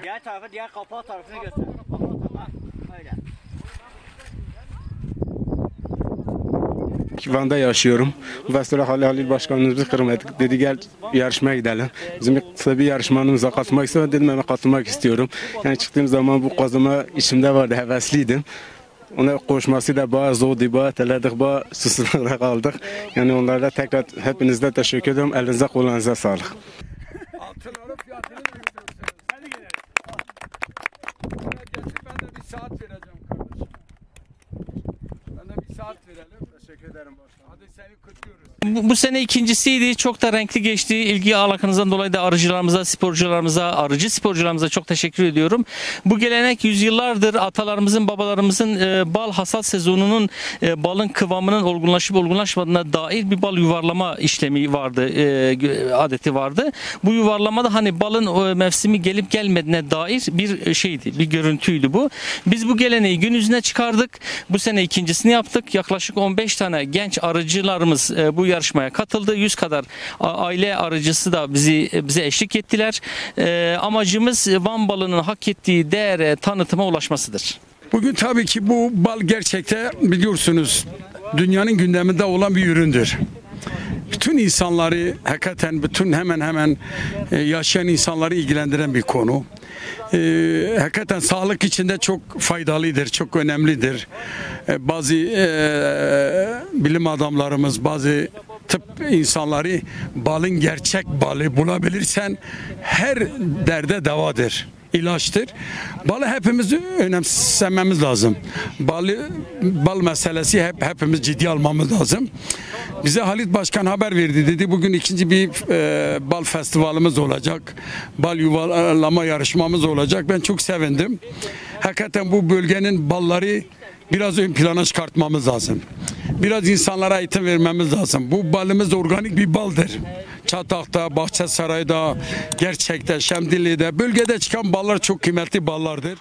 Diğer tarafı, diğer kapağı tarafını göster. Öyle. Van'da yaşıyorum. Vestura Halil Başkanımız bizi kırmadık. Dedi gel yarışmaya gidelim. Bizim kısa bir yarışmamıza katılmak istedim. Dedim ben katılmak istiyorum. Yani çıktığım zaman bu kazıma içimde vardı. Hevesliydim. Ona koşması da bayağı zordu. Bayağı teledik, bayağı susuzlukta kaldık. Yani onlara tekrar hepinize teşekkür ederim. Elinize kolunuza sağlık. Altınların fiyatını da götürürsünüz. Hadi gidelim. Bana getir, ben de bir saat vereceğim kardeşim. Ben de bir saat verelim. Teşekkür ederim başkanım. Hadi seni kutluyoruz. Bu sene ikincisiydi. Çok da renkli geçti. İlgi alakanızdan dolayı da arıcılarımıza, sporcularımıza, arıcı sporcularımıza çok teşekkür ediyorum. Bu gelenek yüzyıllardır atalarımızın, babalarımızın bal hasat sezonunun balın kıvamının olgunlaşıp olgunlaşmadığına dair bir bal yuvarlama işlemi vardı, adeti vardı. Bu yuvarlamada hani balın mevsimi gelip gelmediğine dair bir şeydi, bir görüntüydü bu. Biz bu geleneği gün yüzüne çıkardık. Bu sene ikincisini yaptık. Yaklaşık 15 tane genç arıcılarımız bu yarışmaya katıldı. 100 kadar aile arıcısı da bize eşlik ettiler. Amacımız Van balının hak ettiği değere, tanıtıma ulaşmasıdır. Bugün tabii ki bu bal gerçekte biliyorsunuz dünyanın gündeminde olan bir üründür. Bütün insanları hakikaten bütün hemen hemen yaşayan insanları ilgilendiren bir konu. Hakikaten sağlık içinde çok faydalıdır, çok önemlidir. Bazı bilim adamlarımız, bazı tıp insanları balın gerçek balı bulabilirsen her derde devadır, ilaçtır. Balı hepimiz önemsememiz lazım. Bal meselesi hepimiz ciddi almamız lazım. Bize Halit Başkan haber verdi, dedi bugün ikinci bir bal festivalimiz olacak. Bal yuvarlama yarışmamız olacak. Ben çok sevindim. Hakikaten bu bölgenin balları biraz ön plana çıkartmamız lazım. Biraz insanlara eğitim vermemiz lazım. Bu balımız organik bir baldır. Çatak'ta, Bahçesaray'da, gerçekte, Şemdinli'de, bölgede çıkan ballar çok kıymetli ballardır.